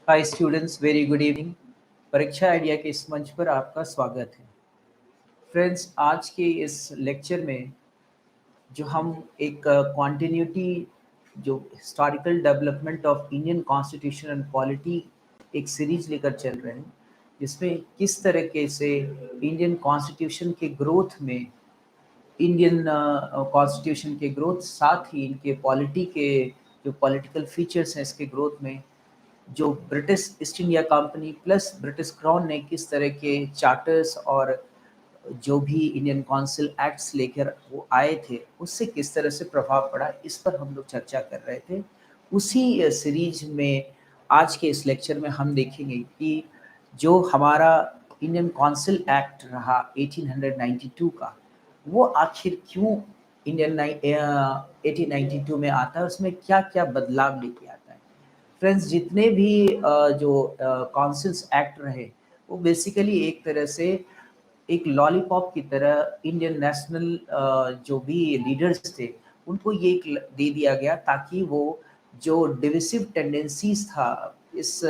Hi students, very good evening. परीक्षा idea के इस मंच पर आपका स्वागत है। फ्रेंड्स, आज के इस लेक्चर में जो हम एक कॉन्टिन्यूटी जो historical development of Indian constitution and polity एक सीरीज लेकर चल रहे हैं, जिसमें किस तरीके से इंडियन कॉन्स्टिट्यूशन के ग्रोथ में इंडियन कॉन्स्टिट्यूशन के ग्रोथ, साथ ही इनके पॉलिटी के जो पॉलिटिकल फीचर्स हैं इसके ग्रोथ में जो British east India company plus British crown ने किस तरह के चार्टर्स और जो भी इंडियन काउंसिल एक्ट्स लेकर वो आए थे उससे किस तरह से प्रभाव पड़ा, इस पर हम लोग चर्चा कर रहे थे। उसी सीरीज में आज के इस लेक्चर में हम देखेंगे कि जो हमारा इंडियन काउंसिल एक्ट रहा 1892 का, वो आखिर क्यों इंडियन 1892 में आता है, उसमें क्या क्या बदलाव लेके आता है। फ्रेंड्स, जितने भी जो काउंसिल्स एक्ट रहे वो बेसिकली एक तरह से एक लॉलीपॉप की तरह इंडियन नेशनल जो भी लीडर्स थे उनको ये एक दे दिया गया, ताकि वो जो डिविसिव टेंडेंसीज था इस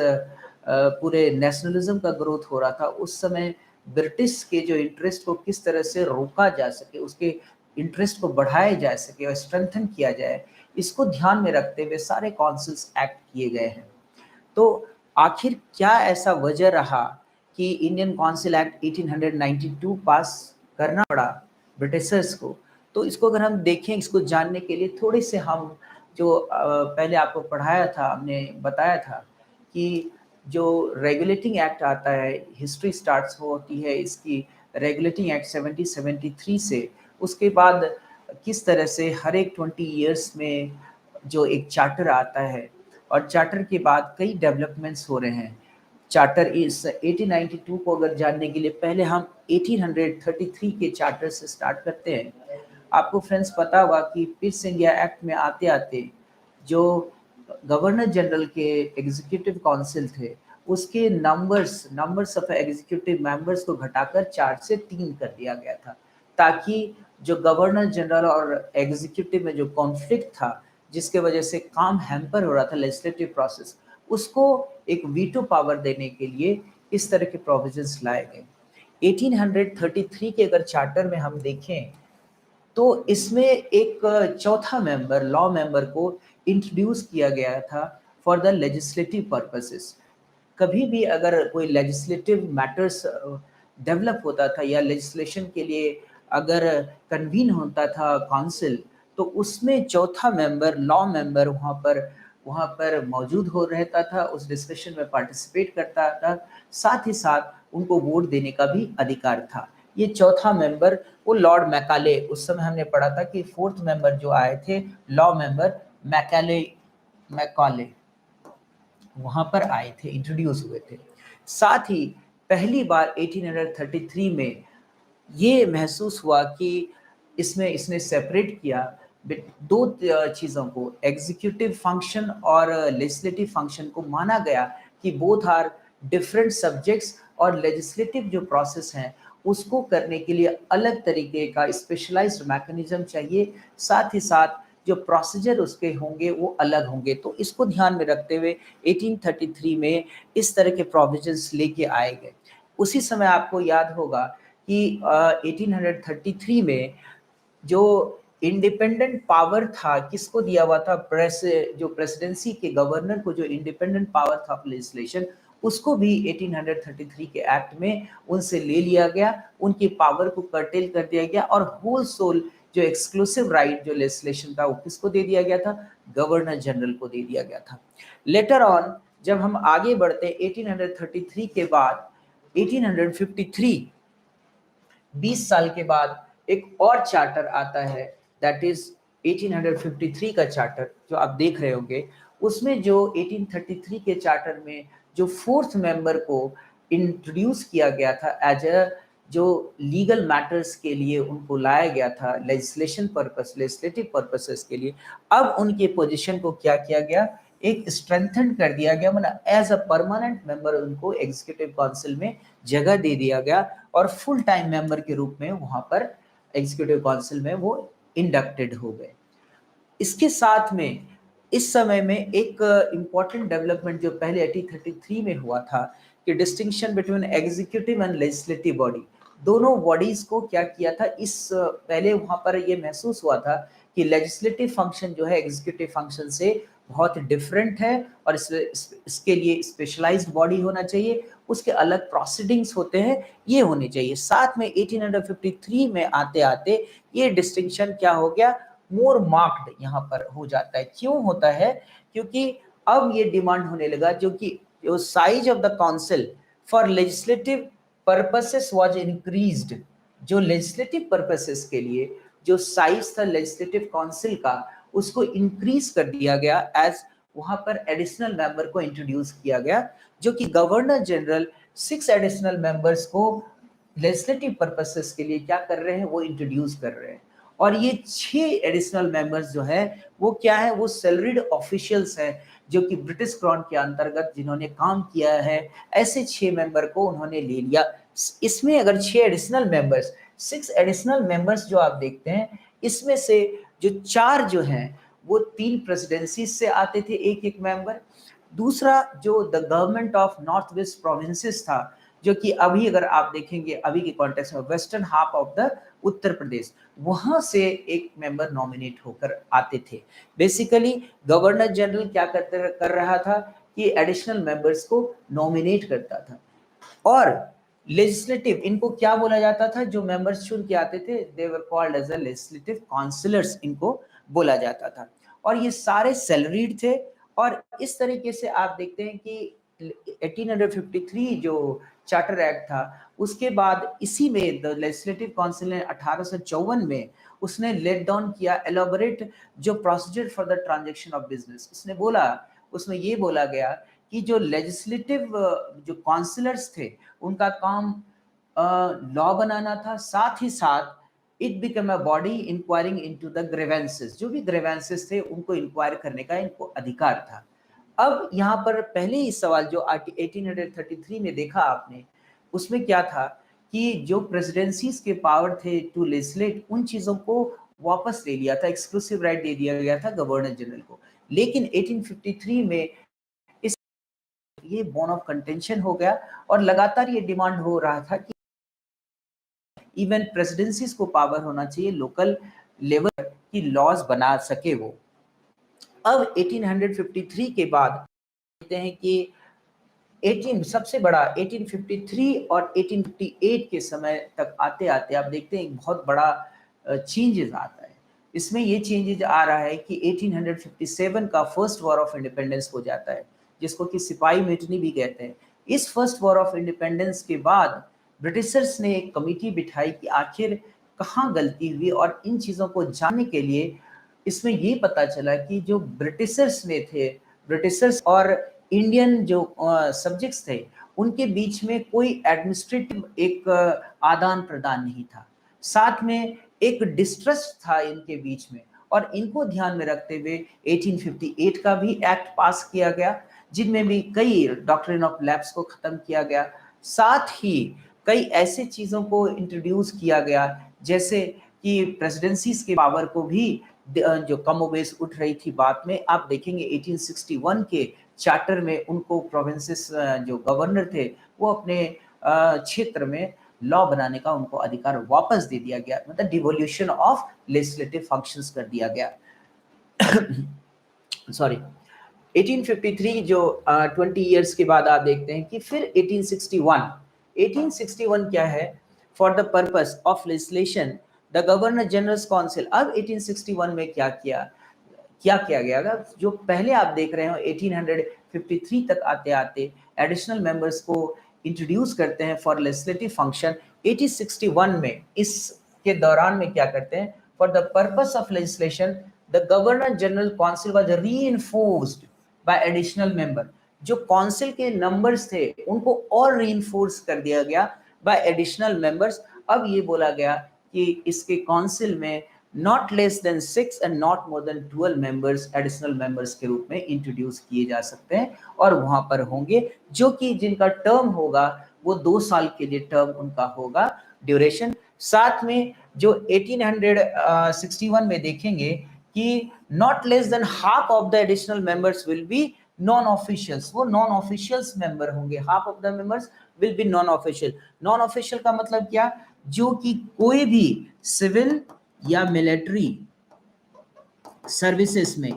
पूरे नेशनलिज्म का ग्रोथ हो रहा था उस समय, ब्रिटिश के जो इंटरेस्ट को किस तरह से रोका जा सके, उसके इंटरेस्ट को बढ़ाया जा सके और स्ट्रेंथन किया जाए, इसको ध्यान में रखते हुए सारे काउंसिल्स एक्ट किए गए हैं। तो आखिर क्या ऐसा वजह रहा कि इंडियन काउंसिल एक्ट 1892 पास करना पड़ा ब्रिटिशर्स को। तो इसको अगर हम देखें, इसको जानने के लिए थोड़े से हम जो पहले आपको पढ़ाया था, हमने बताया था कि जो रेगुलेटिंग एक्ट आता है, हिस्ट्री स्टार्ट्स होती है इसकी रेगुलेटिंग एक्ट 1773 से। उसके बाद किस तरह से हर एक 20 ईयर्स में जो एक चार्टर आता है, और चार्टर के बाद कई डेवलपमेंट्स हो रहे हैं। चार्टर इस 1892 को अगर जानने के लिए पहले हम 1833 के चार्टर से स्टार्ट करते हैं। आपको फ्रेंड्स पता होगा कि पीस इंडिया एक्ट में आते आते जो गवर्नर जनरल के एग्जीक्यूटिव काउंसिल थे उसके नंबर्स ऑफ एग्जीक्यूटिव मेंबर्स को घटाकर 4 से 3 कर दिया गया था, ताकि जो गवर्नर जनरल और एग्जीक्यूटिव में जो कॉन्फ्लिक्ट था, जिसके वजह से काम हैम्पर हो रहा था लेजिस्लेटिव प्रोसेस, उसको एक वीटो पावर देने के लिए इस तरह के प्रोविजंस लाए गए। 1833 के अगर चार्टर में हम देखें तो इसमें एक चौथा मेंबर, लॉ मेंबर को इंट्रोड्यूस किया गया था फॉर द लेजिस्लेटिव पर्पसेस। कभी भी अगर कोई लेजिस्लेटिव मैटर्स डेवलप होता था या लेजिस्लेशन के लिए अगर कन्वीन होता था काउंसिल, तो उसमें चौथा मेंबर, लॉ मेंबर वहाँ पर मौजूद हो रहता था, उस डिस्कशन में पार्टिसिपेट करता था, साथ ही साथ उनको वोट देने का भी अधिकार था। ये चौथा मेंबर वो लॉर्ड मैकाले, उस समय हमने पढ़ा था कि फोर्थ मेंबर जो आए थे लॉ मेंबर मैकाले वहां पर आए थे, इंट्रोड्यूस हुए थे। साथ ही पहली बार 1833 में ये महसूस हुआ कि इसमें इसने सेपरेट किया दो चीज़ों को, एग्जीक्यूटिव फंक्शन और लेजिस्लेटिव फंक्शन को। माना गया कि बोथ आर डिफरेंट सब्जेक्ट्स, और लेजिस्लेटिव जो प्रोसेस है उसको करने के लिए अलग तरीके का स्पेशलाइज्ड मैकेनिज्म चाहिए, साथ ही साथ जो प्रोसीजर उसके होंगे वो अलग होंगे। तो इसको ध्यान में रखते हुए 1833 में इस तरह के प्रोविजंस लेके आए गए। उसी समय आपको याद होगा कि 1833 में जो इंडिपेंडेंट पावर था किसको दिया हुआ था, जो प्रेसिडेंसी के गवर्नर को जो इंडिपेंडेंट पावर था लेजिस्लेशन, उसको भी 1833 के एक्ट में उनसे ले लिया गया, उनकी पावर को कर्टेल कर दिया गया, और होल सोल जो एक्सक्लूसिव राइट जो लेजिस्लेशन था वो किसको दे दिया गया था, गवर्नर जनरल को दे दिया गया था। लेटर ऑन जब हम आगे बढ़ते 1833 के बाद 1853, 20 साल के बाद एक और चार्टर आता है, दैट इज 1853 का चार्टर जो आप देख रहे होंगे। उसमें जो 1833 के चार्टर में जो फोर्थ मेंबर को इंट्रोड्यूस किया गया था एज अ जो लीगल मैटर्स के लिए उनको लाया गया था, लेजिस्लेशन पर्पस, लेजिस्लेटिव पर्पसेस के लिए, अब उनके पोजीशन को क्या किया गया, एक स्ट्रेंथन कर दिया गया, मतलब एज अ परमानेंट मेंबर उनको एग्जीक्यूटिव काउंसिल में जगह दे दिया गया, और फुल टाइम मेंबर के रूप में वहां पर एग्जीक्यूटिव काउंसिल में वो इंडक्टेड हो गए। इसके साथ में इस समय में एक इम्पॉर्टेंट डेवलपमेंट जो पहले 1833 में हुआ था कि distinction between executive and legislative body, दोनों बॉडीज को क्या किया था, इस पहले वहां पर ये महसूस हुआ था कि लेजिस्लेटिव फंक्शन जो है एग्जीक्यूटिव फंक्शन से बहुत डिफरेंट है और इसके लिए स्पेशलाइज्ड बॉडी होना चाहिए, उसके अलग प्रोसीडिंग्स होते हैं, ये होने चाहिए। साथ में 1853 में आते आते ये डिस्टिंक्शन क्या हो गया, मोर मार्क्ड यहाँ पर हो जाता है। क्यों होता है, क्योंकि अब ये डिमांड होने लगा जो कि जो size of the council for legislative purposes was increased. जो लेजिस्लेटिव पर्पसेस के लिए जो साइज था लेजिस्लेटिव काउंसिल का, उसको इंक्रीज कर दिया गया एज वहां पर एडिशनल मेंबर को इंट्रोड्यूस किया गया, जो कि गवर्नर जनरल 6 एडिशनल मेंबर्स को लेजिस्लेटिव पर्पसेस के लिए क्या कर रहे हैं, वो इंट्रोड्यूस कर रहे हैं। और ये 6 एडिशनल मेंबर्स जो है वो क्या है, वो सैलरीड ऑफिशियल्स हैं जो कि ब्रिटिश क्राउन के अंतर्गत जिन्होंने काम किया है, ऐसे 6 मेंबर को उन्होंने ले लिया। इसमें अगर 6 एडिशनल मेंबर्स, 6 एडिशनल मेंबर्स जो आप देखते हैं, इसमें से जो 4 जो हैं वो 3 प्रेसिडेंसी से आते थे, एक एक मेंबर। दूसरा जो the government of north west provinces था, जो कि अभी अगर आप देखेंगे अभी के कॉन्टेक्स्ट में western half of the Uttar Pradesh, वहां से एक मेंबर नॉमिनेट होकर आते थे। बेसिकली गवर्नर जनरल क्या कर रहा था कि एडिशनल मेंबर्स को नॉमिनेट करता था। और लेजिस्लेटिव, इनको क्या बोला जाता था, जो मेंबर्स चुन के आते थे, they were called as a legislative councillors, इनको बोला जाता था। और ये सारे सैलरीड थे। और इस तरीके से आप देखते हैं कि 1853 जो चार्टर एक्ट था, उसके बाद इसी में द लेजिस्लेटिव काउंसिल ने 1854 में उसने लेट डाउन किया एलोबरेट जो procedure for the transaction of business. उसने बोला, उसमें ये बोला गया कि जो लेजिस्लेटिव जो काउंसिलर्स थे उनका काम लॉ बनाना था, साथ ही साथ it become a body enquiring into the grievances, जो भी ग्रीवेंसेस थे उनको इंक्वायर करने का इनको अधिकार था। अब यहाँ पर पहले ही सवाल जो 1833 में देखा आपने, उसमें क्या था कि जो प्रेसिडेंसीज के पावर थे टू लेजिस्लेट, उन चीजों को वापस ले लिया था, एक्सक्लूसिव राइट दे दिया गया था गवर्नर जनरल को। लेकिन 1853 में इस ये बोन ऑफ कंटेंशन हो गया और लगातार ये डिमांड हो रहा था कि इवन प्रेसिडेंसीज को पावर होना चाहिए लोकल लेवल की लॉज बना सके वो। अब 1853 के बाद कहते हैं कि 18 सबसे बड़ा 1853 और 1858 के समय तक आते आते आप देखते हैं एक बहुत बड़ा चेंजेस आता है। इसमें ये चेंजेस आ रहा है कि 1857 का फर्स्ट वॉर ऑफ इंडिपेंडेंस हो जाता है, जिसको कि सिपाही म्यूटिनी भी कहते हैं। इस फर्स्ट वॉर ऑफ इंडिपेंडेंस के बाद ब्रिटिशर्स ने एक कमेटी बिठाई कि आखिर कहाँ गलती हुई, और इन चीज़ों को जानने के लिए इसमें ये पता चला कि जो ब्रिटिशर्स में थे, ब्रिटिशर्स और इंडियन जो सब्जेक्ट्स थे, उनके बीच में कोई एडमिनिस्ट्रेटिव एक आदान प्रदान नहीं था। साथ में एक डिस्ट्रस्ट था इनके बीच में, और इनको ध्यान में रखते हुए 1858 का भी एक्ट पास किया गया, जिनमें भी कई डॉक्ट्रिन ऑफ लैप्स को खत्म किया गया। साथ ही कई ऐसे चीजों को इंट्रोड्यूस किया गया, जैसे कि प्रेसिडेंसीज के पावर को भी जो कमोबेश उठ रही थी बात में, आप देखेंगे 1861 के चार्टर में उनको प्रोविंसेस जो गवर्नर थे वो अपने क्षेत्र में लॉ बनाने का उनको अधिकार वापस दे दिया गया, मतलब डिवोल्यूशन ऑफ लेजिस्लेटिव फंक्शंस कर दिया गया। सॉरी 1853 जो 20 इयर्स के बाद आप देखते हैं कि फिर 1861 क्या है, for the purpose of legislation the governor general council. अब 1861 में क्या किया गया, जो पहले आप देख रहे हो 1853 तक आते आते एडिशनल मेंबर्स को इंट्रोड्यूस करते हैं फॉर लेजिस्लेटिव फंक्शन। 1861 में इसके दौरान में क्या करते हैं, for the purpose of legislation the governor general council was reinforced bye additional member. जो काउंसिल के नंबर्स थे उनको और रीइंफोर्स कर दिया गया बाय एडिशनल मेंबर्स। अब ये बोला गया कि इसके काउंसिल में not less than 6 and not more than 12 members additional members के रूप में इंट्रोड्यूस किए जा सकते हैं, और वहां पर होंगे जो कि जिनका टर्म होगा वो 2 साल के लिए टर्म उनका होगा ड्यूरेशन। साथ में जो 1861 में देखेंगे कि not less than half of the additional members will be non officials, वो नॉन ऑफिशियल्स मेंबर होंगे, half of the members will be non official. Non official का मतलब क्या, जो कि कोई भी सिविल या मिलिट्री सर्विसेज में,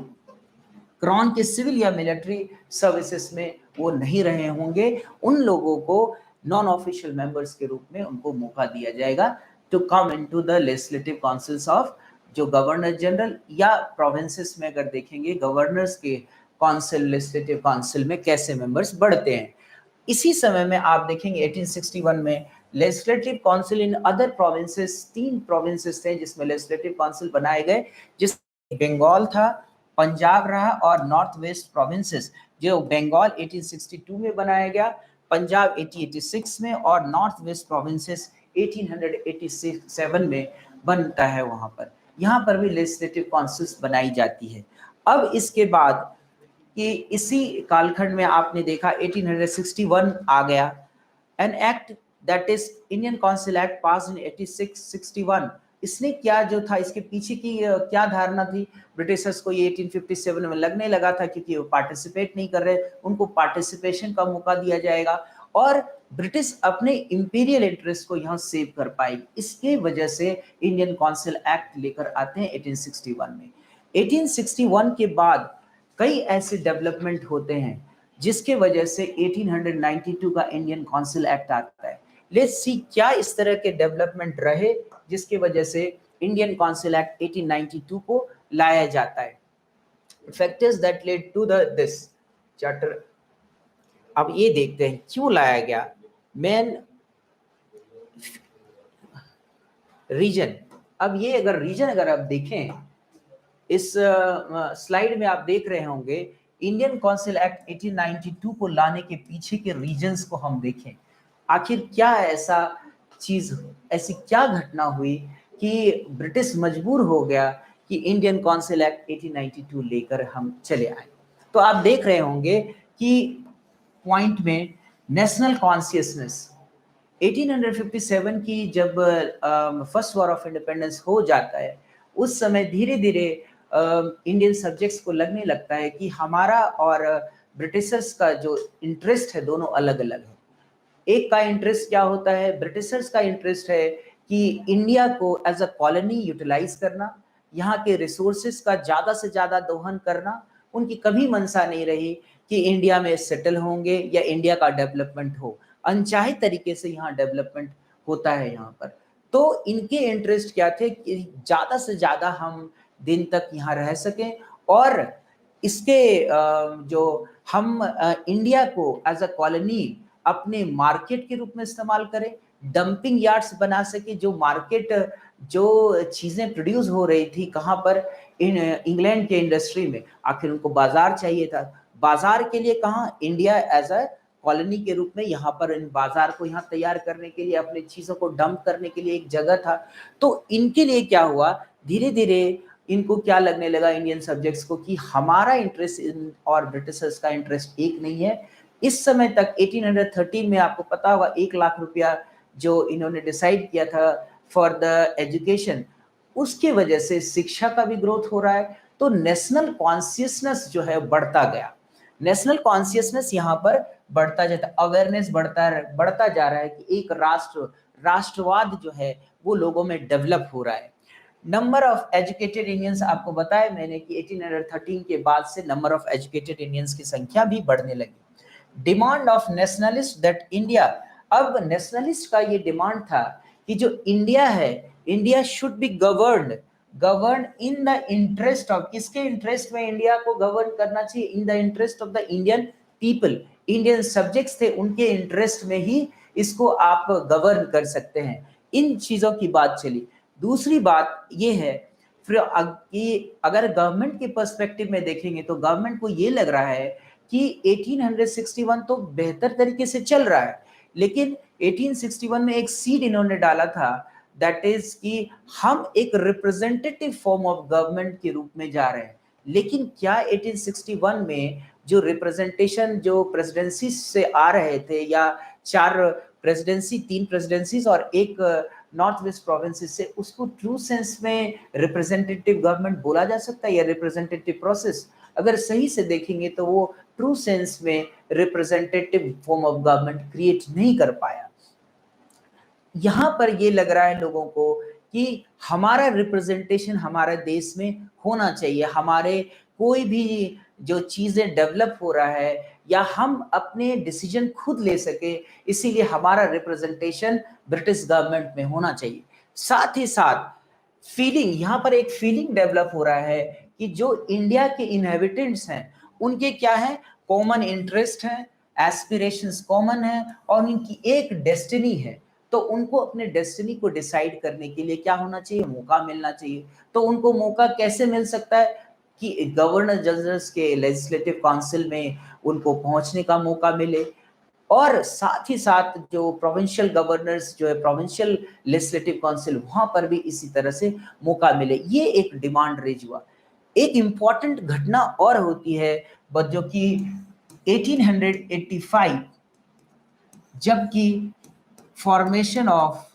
क्राउन के सिविल या मिलिट्री सर्विसेज में वो नहीं रहे होंगे, उन लोगों को नॉन ऑफिशियल मेंबर्स के रूप में उनको मौका दिया जाएगा to come into the legislative councils of जो गवर्नर जनरल, या प्रोविंसेस में अगर देखेंगे गवर्नर्स के काउंसिल, लेजिस्लेटिव काउंसिल में कैसे मेंबर्स बढ़ते हैं। इसी समय में आप देखेंगे 1861 में legislative council in other provinces, 3 provinces थे जिसमें लेजिस्लेटिव काउंसिल बनाए गए, जिस बंगाल था, पंजाब रहा और नॉर्थ वेस्ट प्रोविंसेस। जो बंगाल 1862 में बनाया गया, पंजाब 1886 में और नॉर्थ वेस्ट प्रोविंसेस 1887 में बनता है वहां पर। यहाँ पर भी लेजिस्लेटिव काउंसिल्स बनाई जाती है। अब इसके बाद कि इसी कालखंड में आपने देखा 1861 आ गया, an act that is Indian Council Act pass in 1861। इसने क्या जो था, इसके पीछे की क्या धारणा थी, ब्रिटिशर्स को ये 1857 में लगने लगा था क्योंकि वो पार्टिसिपेट नहीं कर रहे, उनको पार्टिसिपेशन का मौका दिया जाएगा और ब्रिटिश अपने इंपीरियल इंटरेस्ट को यहाँ सेव कर पाएगी। इसके वजह से इंडियन काउंसिल एक्ट लेकर आते हैं 1861 में। 1861 के बाद कई ऐसे डेवलपमेंट होते हैं जिसके वजह से 1892 का इंडियन काउंसिल एक्ट आता है। लेट्स सी क्या इस तरह के डेवलपमेंट रहे जिसके वजह से इंडियन काउंसिल एक्ट 1892 को लाया जाता है। Factors that led to this charter. अब ये देखते हैं क्यों लाया गया। मेन रीजन, अब ये अगर रीजन अगर आप देखें, इस स्लाइड में आप देख रहे होंगे इंडियन काउंसिल एक्ट 1892 को लाने के पीछे के रीजंस को हम देखें। आखिर क्या ऐसा चीज, ऐसी क्या घटना हुई कि ब्रिटिश मजबूर हो गया कि इंडियन काउंसिल एक्ट 1892 लेकर हम चले आए। तो आप देख रहे होंगे कि पॉइंट में नेशनल कॉन्शियसनेस 1857 की जब फर्स्ट वॉर ऑफ इंडिपेंडेंस हो जाता है, उस समय धीरे धीरे इंडियन सब्जेक्ट्स को लगने लगता है कि हमारा और ब्रिटिशर्स का जो इंटरेस्ट है दोनों अलग अलग है। एक का इंटरेस्ट क्या होता है, ब्रिटिशर्स का इंटरेस्ट है कि इंडिया को एज अ कॉलोनी यूटिलाइज करना, यहाँ के रिसोर्सेस का ज्यादा से ज्यादा दोहन करना। उनकी कभी मंशा नहीं रही कि इंडिया में सेटल होंगे या इंडिया का डेवलपमेंट हो, अनचाहे तरीके से यहाँ डेवलपमेंट होता है यहाँ पर। तो इनके इंटरेस्ट क्या थे कि ज्यादा से ज्यादा हम दिन तक यहाँ रह सकें और इसके जो हम इंडिया को एज अ कॉलोनी अपने मार्केट के रूप में इस्तेमाल करें, डंपिंग यार्ड्स बना सके, जो मार्केट जो चीजें प्रोड्यूस हो रही थी कहाँ पर, इंग्लैंड के इंडस्ट्री में, आखिर उनको बाजार चाहिए था, बाजार के लिए कहाँ, इंडिया एज अ कॉलोनी के रूप में यहाँ पर इन बाजार को यहाँ तैयार करने के लिए, अपने चीजों को डंप करने के लिए एक जगह था। तो इनके लिए क्या हुआ, धीरे धीरे इनको क्या लगने लगा इंडियन सब्जेक्ट्स को कि हमारा इंटरेस्ट और ब्रिटिशर्स का इंटरेस्ट एक नहीं है। इस समय तक 1813 में आपको पता होगा 1 लाख रुपया जो इन्होंने डिसाइड किया था फॉर द एजुकेशन, उसके वजह से शिक्षा का भी ग्रोथ हो रहा है। तो नेशनल कॉन्शियसनेस जो है बढ़ता गया, नेशनल कॉन्शियसनेस यहाँ पर बढ़ता जाता, अवेयरनेस बढ़ता जा रहा है कि एक राष्ट्रवाद जो है वो लोगों में डेवलप हो रहा है। नंबर ऑफ एजुकेटेड इंडियंस, आपको बताया मैंने कि 1813 के बाद से नंबर ऑफ एजुकेटेड इंडियंस की संख्या भी बढ़ने लगी। Demand of nationalist that India, अब नेशनलिस्ट का ये डिमांड था कि जो इंडिया है, India should be govern in the interest of, किसके इंटरेस्ट में इंडिया को गवर्न करना चाहिए, in the interest of the Indian people. Indian subjects थे, उनके इंटरेस्ट में ही इसको आप गवर्न कर सकते हैं। इन चीजों की बात चली। दूसरी बात ये है फिर कि अगर गवर्नमेंट के पर्सपेक्टिव में देखेंगे तो गवर्नमेंट को ये लग रहा है कि 1861 तो बेहतर तरीके से चल रहा है, लेकिन 1861 में एक सीड इन्होंने डाला था, दैट इज कि हम एक रिप्रेजेंटेटिव फॉर्म ऑफ गवर्नमेंट के रूप में जा रहे हैं। लेकिन क्या 1861 में जो रिप्रेजेंटेशन जो प्रेसिडेंसी से आ रहे थे, या 4 प्रेसिडेंसी, 3 प्रेसिडेंसीज और एक नॉर्थ वेस्ट प्रोविंसेस से, उसको ट्रू सेंस में रिप्रेजेंटेटिव गवर्नमेंट बोला जा सकता है या रिप्रेजेंटेटिव प्रोसेस? अगर सही से देखेंगे तो वो ट्रू सेंस में representative form of government create नहीं कर पाया। यहाँ पर ये लग रहा है लोगों को कि हमारा रिप्रेजेंटेशन हमारे देश में होना चाहिए, हमारे कोई भी जो चीजें डेवलप हो रहा है या हम अपने डिसीजन खुद ले सके, इसीलिए हमारा रिप्रेजेंटेशन ब्रिटिश गवर्नमेंट में होना चाहिए। साथ ही साथ फीलिंग, यहाँ पर एक फीलिंग डेवलप हो रहा है कि जो इंडिया के इनहेबिटेंट्स हैं उनके क्या है, कॉमन इंटरेस्ट है, एस्पिरेशंस कॉमन है और उनकी एक डेस्टिनी है। तो उनको अपने डेस्टिनी को डिसाइड करने के लिए क्या होना चाहिए, मौका मिलना चाहिए। तो उनको मौका कैसे मिल सकता है कि गवर्नर जनरल्स के लेजिस्लेटिव काउंसिल में उनको पहुंचने का मौका मिले, और साथ ही साथ जो प्रोविंशियल गवर्नर्स जो है प्रोविंशियल लेजिस्लेटिव काउंसिल, वहां पर भी इसी तरह से मौका मिले। ये एक डिमांड रेज हुआ। एक इंपॉर्टेंट घटना और होती है जो कि 1885 जबकि formation of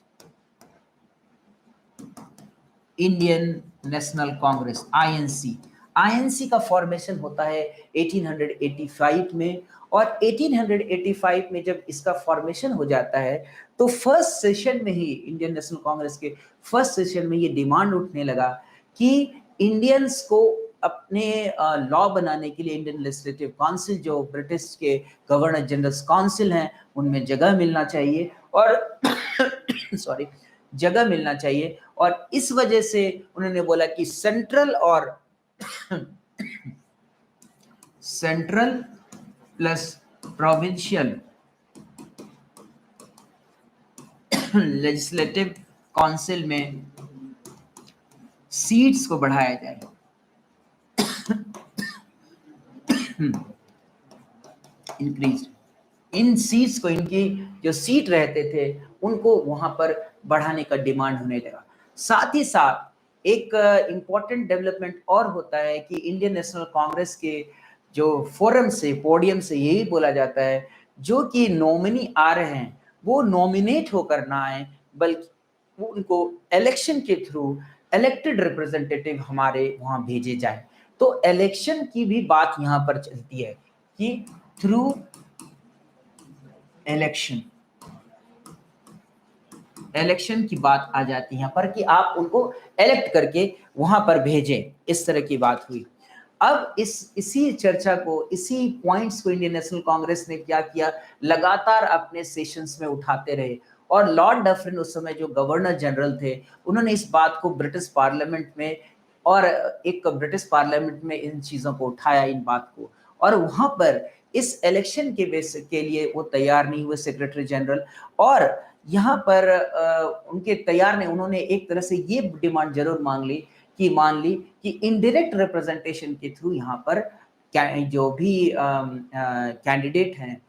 Indian national Congress INC का फॉर्मेशन होता है 1885 में। और 1885 में जब इसका फॉर्मेशन हो जाता है तो फर्स्ट सेशन में ही इंडियन नेशनल कांग्रेस के फर्स्ट सेशन में ये डिमांड उठने लगा कि इंडियंस को अपने लॉ बनाने के लिए इंडियन लेजिस्लेटिव काउंसिल जो ब्रिटिश के गवर्नर जनरल काउंसिल हैं उनमें जगह मिलना चाहिए और सॉरी जगह मिलना चाहिए। और इस वजह से उन्होंने बोला कि central plus provincial legislative council में सीट्स को बढ़ाया जाए। इंक्रीज इन सीट्स को, इनकी जो सीट रहते थे उनको वहां पर बढ़ाने का डिमांड होने लगा। साथ ही साथ एक इंपॉर्टेंट डेवलपमेंट और होता है कि इंडियन नेशनल कांग्रेस के जो फोरम से, पोडियम से यही बोला जाता है जो कि नॉमिनी आ रहे हैं वो नॉमिनेट होकर ना आए, बल्कि वो उनको इलेक्शन के थ्रू इलेक्टेड रिप्रेजेंटेटिव हमारे वहां भेजे जाए। तो इलेक्शन की भी बात यहाँ पर चलती है कि थ्रू इलेक्शन की बात आ जाती है यहाँ पर कि आप उनको इलेक्ट करके वहां पर भेजें, इस तरह की बात हुई। अब इसी चर्चा को, इसी पॉइंट्स को इंडियन नेशनल कांग्रेस ने क्या किया, लगातार अपने सेशंस में उठाते रहे। और लॉर्ड डफरिन उस समय जो गवर्नर जनरल थे उन्होंने इस बात को ब्रिटिश पार्लियामेंट में इन चीजों को उठाया, इन बात को। और वहां पर इस इलेक्शन के बेस के लिए वो तैयार नहीं हुए सेक्रेटरी जनरल, और यहाँ पर उनके तैयार नहीं, उन्होंने एक तरह से ये डिमांड जरूर मान ली कि इनडायरेक्ट रिप्रेजेंटेशन के थ्रू यहाँ पर जो भी कैंडिडेट हैं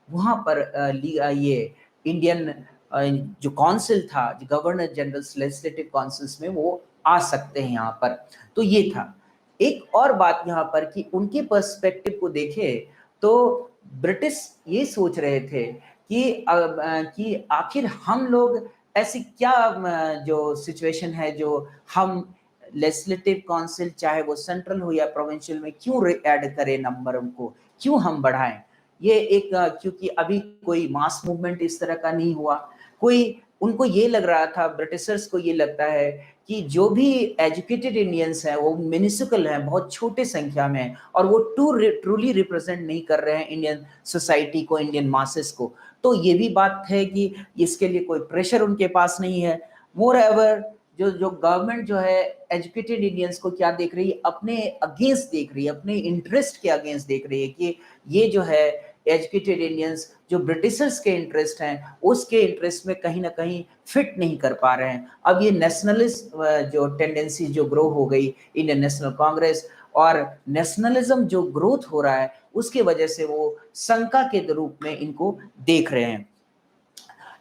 वहां पर ये इंडियन जो काउंसिल था, जो गवर्नर जनरल लेजिस्लेटिव काउंसिल्स में वो आ सकते हैं यहाँ पर। तो ये था। एक और बात यहाँ पर कि उनके पर्सपेक्टिव को देखें तो ब्रिटिश ये सोच रहे थे कि आखिर हम लोग ऐसी क्या जो सिचुएशन है जो हम लेजिस्लेटिव काउंसिल चाहे वो सेंट्रल हो या प्रोविंशियल में क्यों ऐड करें, नंबर उनको क्यों हम बढ़ाएं। ये एक क्योंकि अभी कोई मास मूवमेंट इस तरह का नहीं हुआ, कोई उनको ये लग रहा था, ब्रिटिशर्स को ये लगता है कि जो भी एजुकेटेड इंडियंस हैं वो मिनिस्कल हैं, बहुत छोटे संख्या में हैं और वो ट्रूली रिप्रेजेंट नहीं कर रहे हैं इंडियन सोसाइटी को, इंडियन मासेस को। तो ये भी बात है कि इसके लिए कोई प्रेशर उनके पास नहीं है। मोर एवर जो गवर्नमेंट जो है एजुकेटेड इंडियंस को क्या देख रही है, अपने अगेंस्ट देख रही है, अपने इंटरेस्ट के अगेंस्ट देख रही है कि ये जो है एजुकेटेड इंडियंस जो ब्रिटिशर्स के इंटरेस्ट हैं उसके इंटरेस्ट में कहीं ना कहीं फिट नहीं कर पा रहे हैं। अब ये नेशनलिस्ट जो टेंडेंसी जो ग्रो हो गई इंडियन नेशनल कांग्रेस, और नेशनलिज्म जो ग्रोथ हो रहा है उसके वजह से वो शंका के रूप में इनको देख रहे हैं।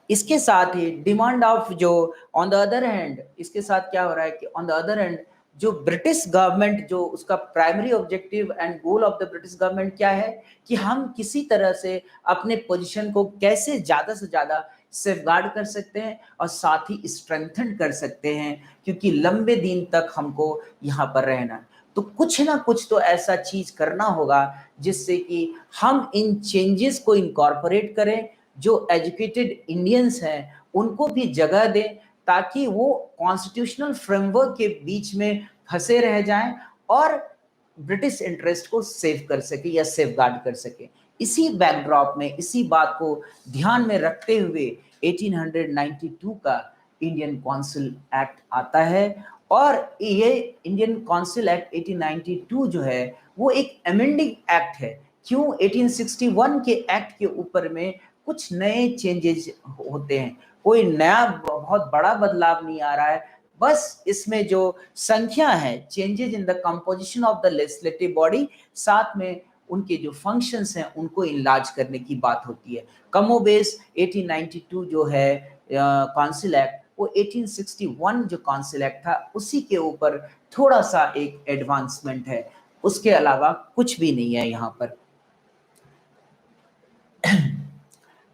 इसके साथ ही डिमांड ऑफ जो ऑन द अदर हैंड, इसके साथ क्या हो रहा है कि ऑन द अदर हैंड जो ब्रिटिश गवर्नमेंट जो उसका primary objective and goal of the British government क्या है कि हम किसी तरह से अपने पोजीशन को कैसे ज्यादा से ज्यादा सेफगार्ड कर सकते हैं और साथ ही स्ट्रेंथन कर सकते हैं, क्योंकि लंबे दिन तक हमको यहाँ पर रहना है। तो कुछ ना कुछ तो ऐसा चीज करना होगा जिससे कि हम इन चेंजेस को इनकॉर्पोरेट करें, जो एजुकेटेड इंडियंस हैं उनको भी जगह दें, ताकि वो कॉन्स्टिट्यूशनल फ्रेमवर्क के बीच में फंसे रह जाएं और ब्रिटिश इंटरेस्ट को सेव कर सके या सेफगार्ड कर सके। इसी बैकड्रॉप में, इसी बात को ध्यान में रखते हुए 1892 का इंडियन काउंसिल एक्ट आता है। और ये इंडियन काउंसिल एक्ट 1892 जो है वो एक अमेंडिंग एक्ट है। क्यों? 1861 के एक्ट के ऊपर में कुछ नए चेंजेस होते हैं, कोई नया बहुत बड़ा बदलाव नहीं आ रहा है, बस इसमें जो संख्या है, changes in the composition of the legislative body, साथ में उनके जो फंक्शंस हैं उनको इनलार्ज करने की बात होती है। कमोबेश 1892 जो है काउंसिल एक्ट, वो 1861 जो काउंसिल एक्ट था उसी के ऊपर थोड़ा सा एक एडवांसमेंट है, उसके अलावा कुछ भी नहीं है यहाँ पर।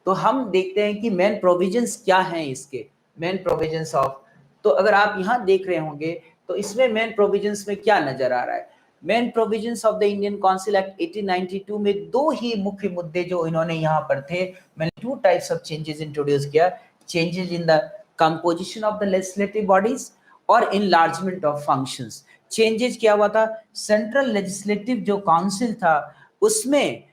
तो हम देखते हैं कि मेन प्रोविजंस क्या हैं इसके, मेन प्रोविजंस ऑफ। तो अगर आप यहाँ देख रहे होंगे तो इसमें मेन प्रोविजंस में क्या नजर आ रहा है? Main provisions of the Indian Council act 1892 में दो ही मुख्य मुद्दे जो इन्होंने यहाँ पर थे, मैंने two types of changes introduce किया, changes in the composition of the legislative bodies और इनलार्जमेंट ऑफ फंक्शंस। चेंजेस क्या हुआ था? सेंट्रल लेजिस्लेटिव जो काउंसिल था उसमें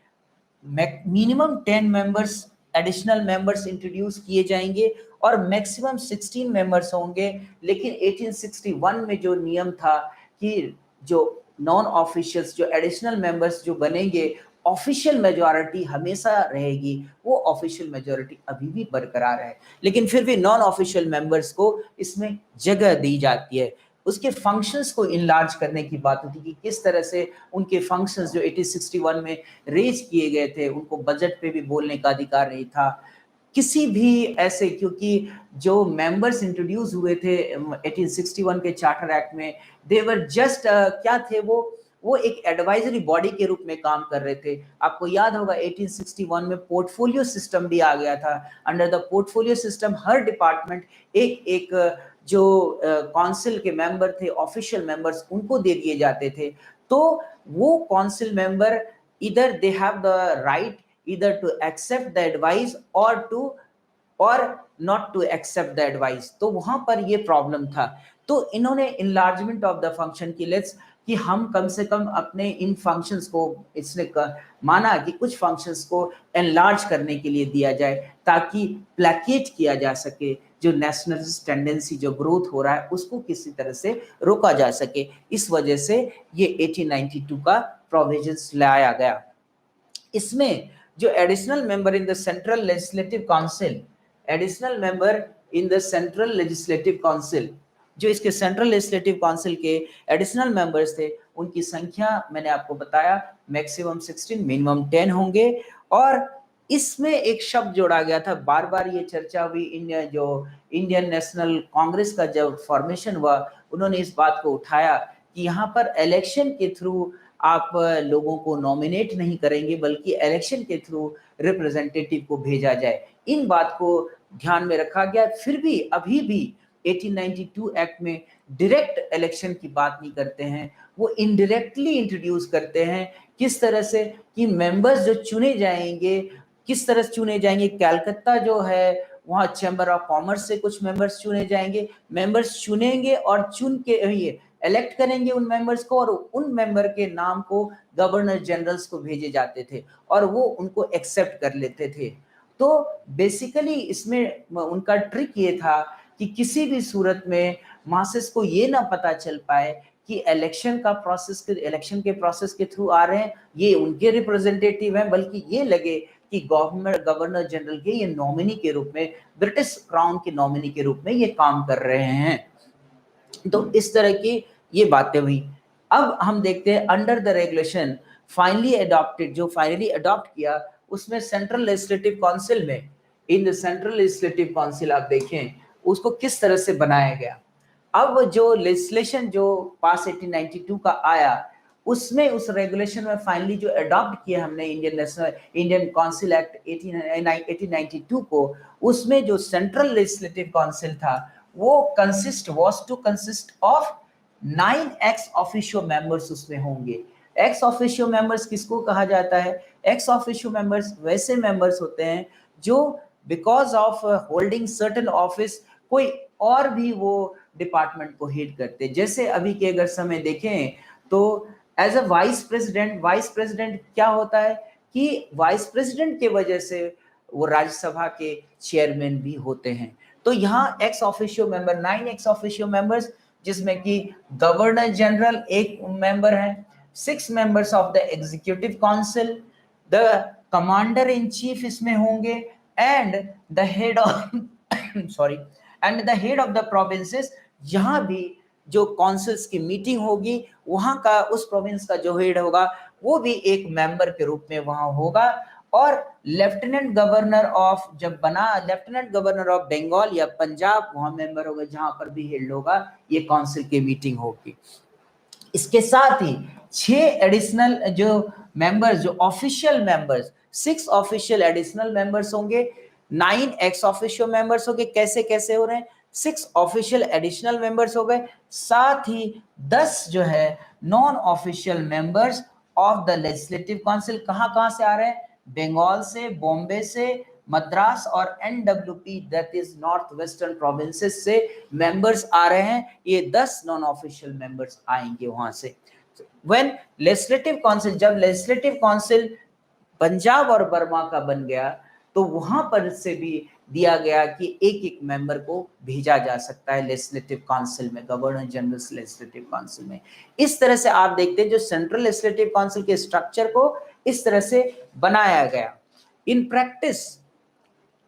minimum 10 members additional members introduce किए जाएंगे और मैक्सिमम 16 मेंबर्स होंगे। लेकिन 1861 में जो नियम था कि जो नॉन ऑफिशियल्स, जो एडिशनल मेंबर्स जो बनेंगे, ऑफिशियल मेजॉरिटी हमेशा रहेगी, वो ऑफिशियल मेजॉरिटी अभी भी बरकरार है, लेकिन फिर भी नॉन ऑफिशियल मेंबर्स को इसमें जगह दी जाती है। उसके फंक्शंस को इनलार्ज करने की बात होती है कि किस तरह से उनके फंक्शंस जो 1861 में रेज किए गए थे, उनको बजट पे भी बोलने का अधिकार नहीं था किसी भी ऐसे, क्योंकि जो मेंबर्स इंट्रोड्यूस हुए थे 1861 के चार्टर एक्ट में, देवर जस्ट क्या थे वो एक एडवाइजरी बॉडी के रूप में काम कर रहे थे। आपको याद होगा 1861 में पोर्टफोलियो सिस्टम भी आ गया था। Under the portfolio system her department एक एक जो काउंसिल के मेंबर थे, ऑफिशियल मेंबर्स, उनको दे दिए जाते थे। तो वो काउंसिल मेंबर इधर they have the right either to accept the advice or not to accept the advice। तो वहां पर ये प्रॉब्लम था। तो इन्होंने enlargement of the function की लेट्स कि हम कम से कम अपने इन फंक्शंस को, इसने माना कि कुछ फंक्शंस को एनलार्ज करने के लिए दिया जाए ताकि प्लेकेट किया जा सके, जो नेशनलिस्ट टेंडेंसी जो ग्रोथ हो रहा है उसको किसी तरह से रोका जा सके। इस वजह से ये 1892 का प्रोविजंस लाया गया। इसमें जो additional member in the central legislative council, additional member in the central legislative council, जो इसके सेंट्रल लेजिस्लेटिव काउंसिल के एडिशनल मेंबर्स थे, उनकी संख्या मैंने आपको बताया मैक्सिमम 16 मिनिमम 10 होंगे। और इसमें एक शब्द जोड़ा गया था, बार बार ये चर्चा हुई, जो इंडियन नेशनल कांग्रेस का जब फॉर्मेशन हुआ उन्होंने इस बात को उठाया कि यहाँ पर इलेक्शन के थ्रू आप लोगों को नॉमिनेट नहीं करेंगे, बल्कि इलेक्शन के थ्रू रिप्रेजेंटेटिव को भेजा जाए। इन बात को ध्यान में रखा गया। फिर भी अभी भी 1892 एक्ट में डायरेक्ट इलेक्शन की बात नहीं करते हैं, वो इनडायरेक्टली इंट्रोड्यूस करते हैं। किस तरह से कि मेंबर्स जो चुने जाएंगे, किस तरह से चुने जाएंगे? कलकत्ता जो है वहाँ चैम्बर ऑफ कॉमर्स से कुछ मेंबर्स चुने जाएंगे, मेंबर्स चुनेंगे और चुन के इलेक्ट करेंगे उन मेंबर्स को, और उन मेंबर के नाम को गवर्नर जनरल्स को भेजे जाते थे और वो उनको एक्सेप्ट कर लेते थे। तो बेसिकली इसमें उनका ट्रिक ये था कि किसी भी सूरत में मासेस को ये ना पता चल पाए कि इलेक्शन के प्रोसेस के थ्रू आ रहे हैं, ये उनके रिप्रेजेंटेटिव हैं, बल्कि ये लगे कि गवर्नर जनरल के ये नॉमिनी के रूप में, ब्रिटिश क्राउन के नॉमिनी के रूप में ये काम कर रहे हैं। तो इस तरह की ये बातें हुई। अब हम देखते हैं under the regulation finally adopted, जो फाइनली अडॉप्ट किया उसमें सेंट्रल लेजिस्लेटिव काउंसिल में, in the central legislative council आप देखें उसको किस तरह से बनाया गया। अब जो लेजिस्लेशन जो पास 1892 का आया उसमें उस रेगुलेशन में फाइनली जो अडॉप्ट किया हमने इंडियन काउंसिल एक्ट 1892 को, उसमें जो सेंट्रल लेजिस्लेटिव काउंसिल था वो was to consist of 9 ex officio members उसमें होंगे। एक्स ऑफिशियो मेंबर्स किसको कहा जाता है? एक्स ऑफिशियो मेंबर्स वैसे मेंबर्स होते हैं जो because of holding certain office कोई और भी वो डिपार्टमेंट को हेड करते हैं। जैसे अभी के अगर समय देखें तो एज अ वाइस प्रेसिडेंट क्या होता है कि वाइस प्रेसिडेंट के वजह से वो राज्यसभा के चेयरमैन भी होते हैं। तो यहाँ x officio member 9 ex officio members, जिसमें कि गवर्नर जनरल एक मेंबर है, 6 members of the executive council, the commander in chief इसमें होंगे, and the head of sorry and the head of the provinces. यहाँ भी जो काउंसिल्स की मीटिंग होगी वहां का उस प्रोविंस का जो हेड होगा वो भी एक मेंबर के रूप में वहां होगा। और लेफ्टिनेंट गवर्नर ऑफ जब बना, लेफ्टिनेंट गवर्नर ऑफ बंगाल या पंजाब वहां मेंबर होगा, जहां पर भी हेड होगा ये काउंसिल की मीटिंग होगी। इसके साथ ही 6 एडिशनल जो मेंबर्स, जो official members, 6 official additional members होंगे, 9 एक्स ऑफिशियो मेंबर्स होंगे। कैसे कैसे हो रहे हैं? 6 ऑफिशियल एडिशनल मेंबर्स हो गए, साथ ही 10 जो है non official members of the legislative council. कहां कहां से आ रहे हैं? बंगाल से, बॉम्बे से, मद्रास और NWP that is north western provinces से मेंबर्स आ रहे हैं। ये 10 नॉन ऑफिशियल मेंबर्स आएंगे वहां से। व्हेन लेजिस्लेटिव काउंसिल, जब लेजिस्लेटिव काउंसिल पंजाब और बर्मा का बन गया तो वहां पर से भी दिया गया कि एक एक मेंबर को भेजा जा सकता है लेजिस्लेटिव काउंसिल में, गवर्नर जनरल लेजिस्लेटिव काउंसिल में। इस तरह से आप देखते हैं जो सेंट्रल लेजिस्लेटिव काउंसिल के स्ट्रक्चर को इस तरह से बनाया गया। इन प्रैक्टिस